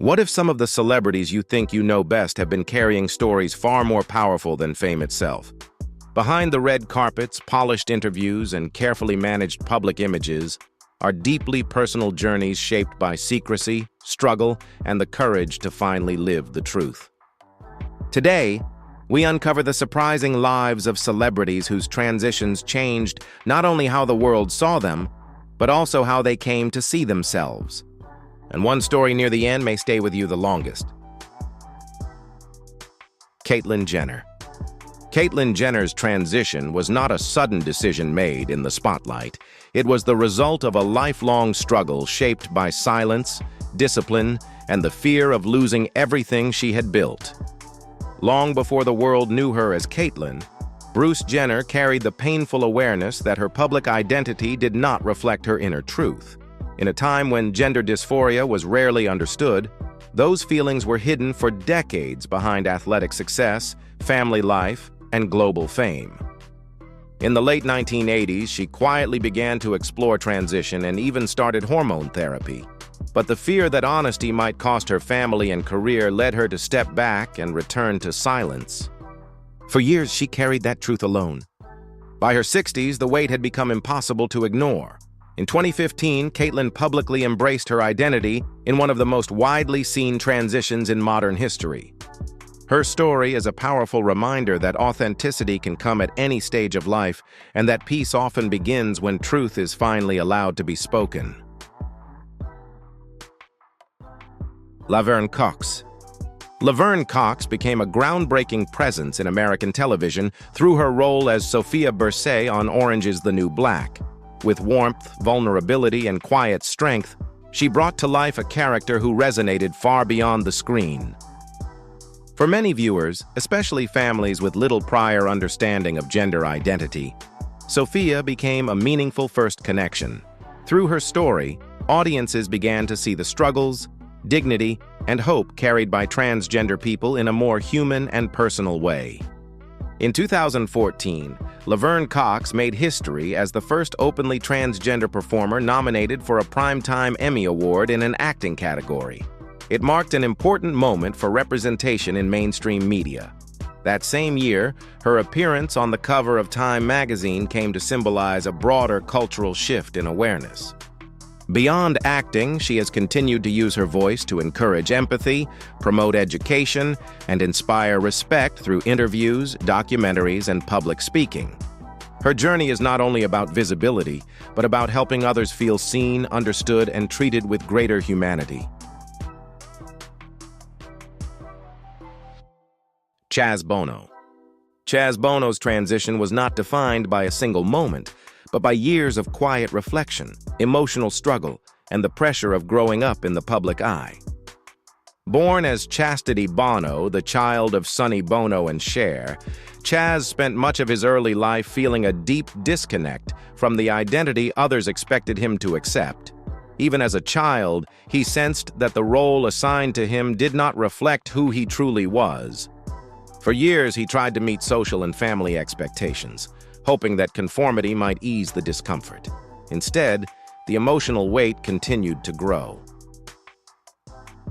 What if some of the celebrities you think you know best have been carrying stories far more powerful than fame itself? Behind the red carpets, polished interviews, and carefully managed public images are deeply personal journeys shaped by secrecy, struggle, and the courage to finally live the truth. Today, we uncover the surprising lives of celebrities whose transitions changed not only how the world saw them, but also how they came to see themselves. And one story near the end may stay with you the longest. Caitlyn Jenner. Caitlyn Jenner's transition was not a sudden decision made in the spotlight. It was the result of a lifelong struggle shaped by silence, discipline, and the fear of losing everything she had built. Long before the world knew her as Caitlyn, Bruce Jenner carried the painful awareness that her public identity did not reflect her inner truth. In a time when gender dysphoria was rarely understood, those feelings were hidden for decades behind athletic success, family life, and global fame. In the late 1980s, she quietly began to explore transition and even started hormone therapy. But the fear that honesty might cost her family and career led her to step back and return to silence. For years, she carried that truth alone. By her 60s, the weight had become impossible to ignore. In 2015, Caitlyn publicly embraced her identity in one of the most widely seen transitions in modern history. Her story is a powerful reminder that authenticity can come at any stage of life, and that peace often begins when truth is finally allowed to be spoken. Laverne Cox. Laverne Cox became a groundbreaking presence in American television through her role as Sophia Bursay on Orange is the New Black. With warmth, vulnerability, and quiet strength, she brought to life a character who resonated far beyond the screen. For many viewers, especially families with little prior understanding of gender identity, Sophia became a meaningful first connection. Through her story, audiences began to see the struggles, dignity, and hope carried by transgender people in a more human and personal way. In 2014, Laverne Cox made history as the first openly transgender performer nominated for a Primetime Emmy Award in an acting category. It marked an important moment for representation in mainstream media. That same year, her appearance on the cover of Time magazine came to symbolize a broader cultural shift in awareness. Beyond acting, she has continued to use her voice to encourage empathy, promote education, and inspire respect through interviews, documentaries, and public speaking. Her journey is not only about visibility, but about helping others feel seen, understood, and treated with greater humanity. Chaz Bono. Chaz Bono's transition was not defined by a single moment, but by years of quiet reflection, emotional struggle, and the pressure of growing up in the public eye. Born as Chastity Bono, the child of Sonny Bono and Cher, Chaz spent much of his early life feeling a deep disconnect from the identity others expected him to accept. Even as a child, he sensed that the role assigned to him did not reflect who he truly was. For years, he tried to meet social and family expectations, hoping that conformity might ease the discomfort. Instead, the emotional weight continued to grow.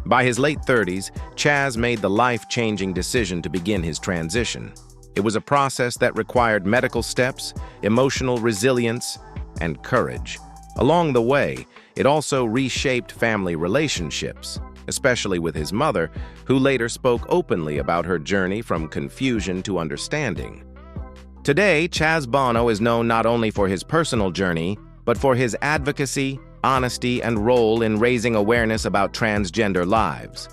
By his late 30s, Chaz made the life-changing decision to begin his transition. It was a process that required medical steps, emotional resilience, and courage. Along the way, it also reshaped family relationships, especially with his mother, who later spoke openly about her journey from confusion to understanding. Today, Chaz Bono is known not only for his personal journey, but for his advocacy, honesty, and role in raising awareness about transgender lives.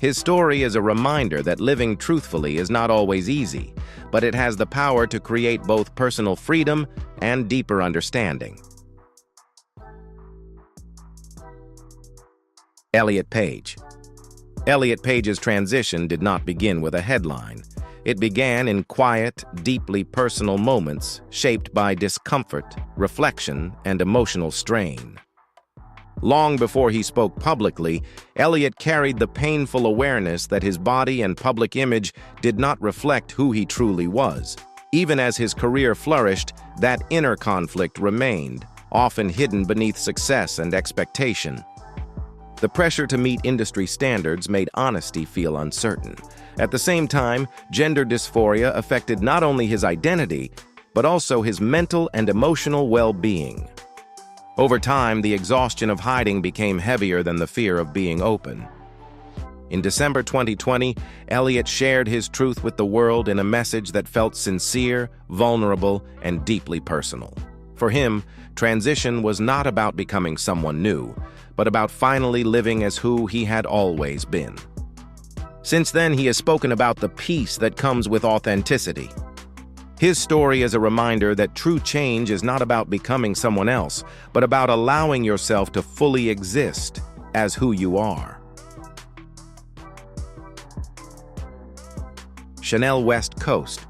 His story is a reminder that living truthfully is not always easy, but it has the power to create both personal freedom and deeper understanding. Elliot Page. Elliot Page's transition did not begin with a headline. It began in quiet, deeply personal moments shaped by discomfort, reflection, and emotional strain. Long before he spoke publicly, Elliot carried the painful awareness that his body and public image did not reflect who he truly was. Even as his career flourished, that inner conflict remained, often hidden beneath success and expectation. The pressure to meet industry standards made honesty feel uncertain. At the same time, gender dysphoria affected not only his identity, but also his mental and emotional well-being. Over time, the exhaustion of hiding became heavier than the fear of being open. In December 2020, Elliot shared his truth with the world in a message that felt sincere, vulnerable, and deeply personal. For him, transition was not about becoming someone new, but about finally living as who he had always been. Since then, he has spoken about the peace that comes with authenticity. His story is a reminder that true change is not about becoming someone else, but about allowing yourself to fully exist as who you are. Chanel West Coast.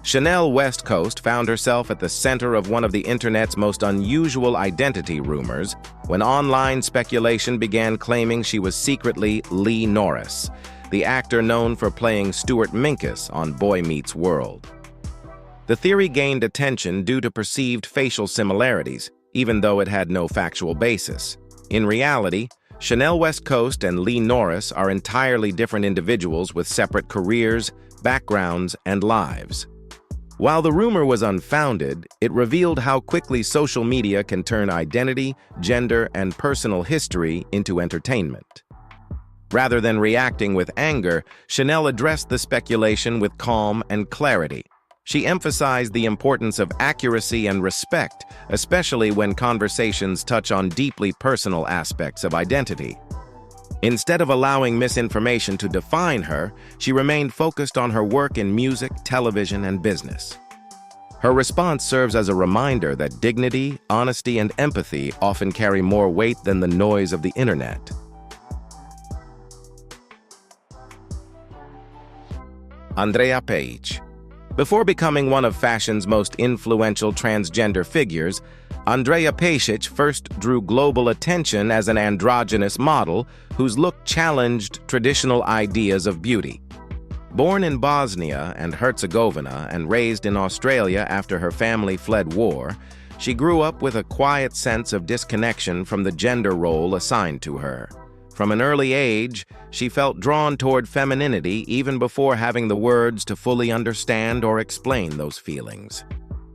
Chanel West Coast found herself at the center of one of the internet's most unusual identity rumors when online speculation began claiming she was secretly Lee Norris, the actor known for playing Stuart Minkus on Boy Meets World. The theory gained attention due to perceived facial similarities, even though it had no factual basis. In reality, Chanel West Coast and Lee Norris are entirely different individuals with separate careers, backgrounds, and lives. While the rumor was unfounded, it revealed how quickly social media can turn identity, gender, and personal history into entertainment. Rather than reacting with anger, Chanel addressed the speculation with calm and clarity. She emphasized the importance of accuracy and respect, especially when conversations touch on deeply personal aspects of identity. Instead of allowing misinformation to define her, she remained focused on her work in music, television, and business. Her response serves as a reminder that dignity, honesty, and empathy often carry more weight than the noise of the internet. Andrea Peich. Before becoming one of fashion's most influential transgender figures, Andrea Pejic first drew global attention as an androgynous model whose look challenged traditional ideas of beauty. Born in Bosnia and Herzegovina and raised in Australia after her family fled war, she grew up with a quiet sense of disconnection from the gender role assigned to her. From an early age, she felt drawn toward femininity even before having the words to fully understand or explain those feelings.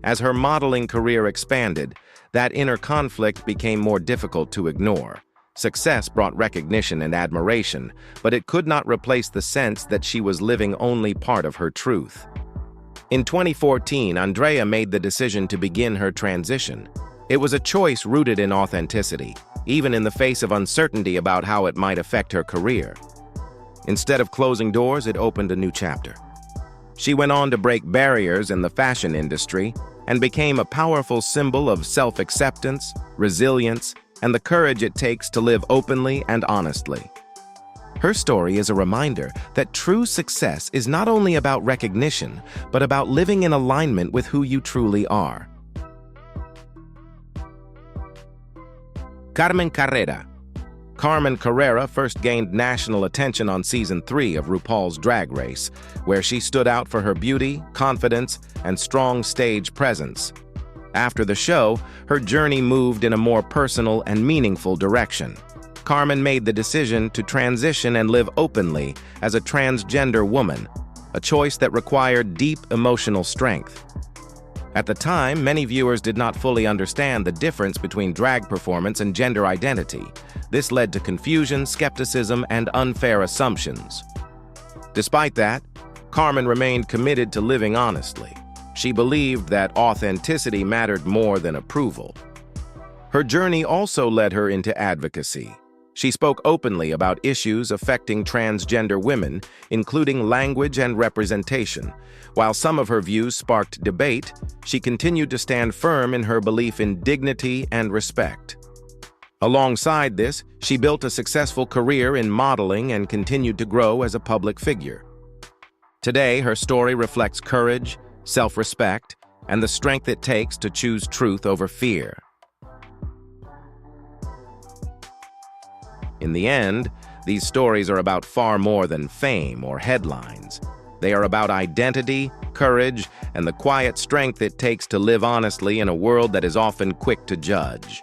As her modeling career expanded, that inner conflict became more difficult to ignore. Success brought recognition and admiration, but it could not replace the sense that she was living only part of her truth. In 2014, Andrea made the decision to begin her transition. It was a choice rooted in authenticity, even in the face of uncertainty about how it might affect her career. Instead of closing doors, it opened a new chapter. She went on to break barriers in the fashion industry and became a powerful symbol of self-acceptance, resilience, and the courage it takes to live openly and honestly. Her story is a reminder that true success is not only about recognition, but about living in alignment with who you truly are. Carmen Carrera. Carmen Carrera first gained national attention on Season 3 of RuPaul's Drag Race, where she stood out for her beauty, confidence, and strong stage presence. After the show, her journey moved in a more personal and meaningful direction. Carmen made the decision to transition and live openly as a transgender woman, a choice that required deep emotional strength. At the time, many viewers did not fully understand the difference between drag performance and gender identity. This led to confusion, skepticism, and unfair assumptions. Despite that, Carmen remained committed to living honestly. She believed that authenticity mattered more than approval. Her journey also led her into advocacy. She spoke openly about issues affecting transgender women, including language and representation. While some of her views sparked debate, she continued to stand firm in her belief in dignity and respect. Alongside this, she built a successful career in modeling and continued to grow as a public figure. Today, her story reflects courage, self-respect, and the strength it takes to choose truth over fear. In the end, these stories are about far more than fame or headlines. They are about identity, courage, and the quiet strength it takes to live honestly in a world that is often quick to judge.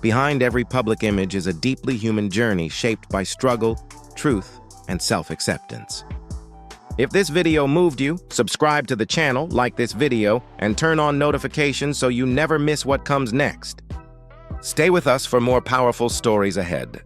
Behind every public image is a deeply human journey shaped by struggle, truth, and self-acceptance. If this video moved you, subscribe to the channel, like this video, and turn on notifications so you never miss what comes next. Stay with us for more powerful stories ahead.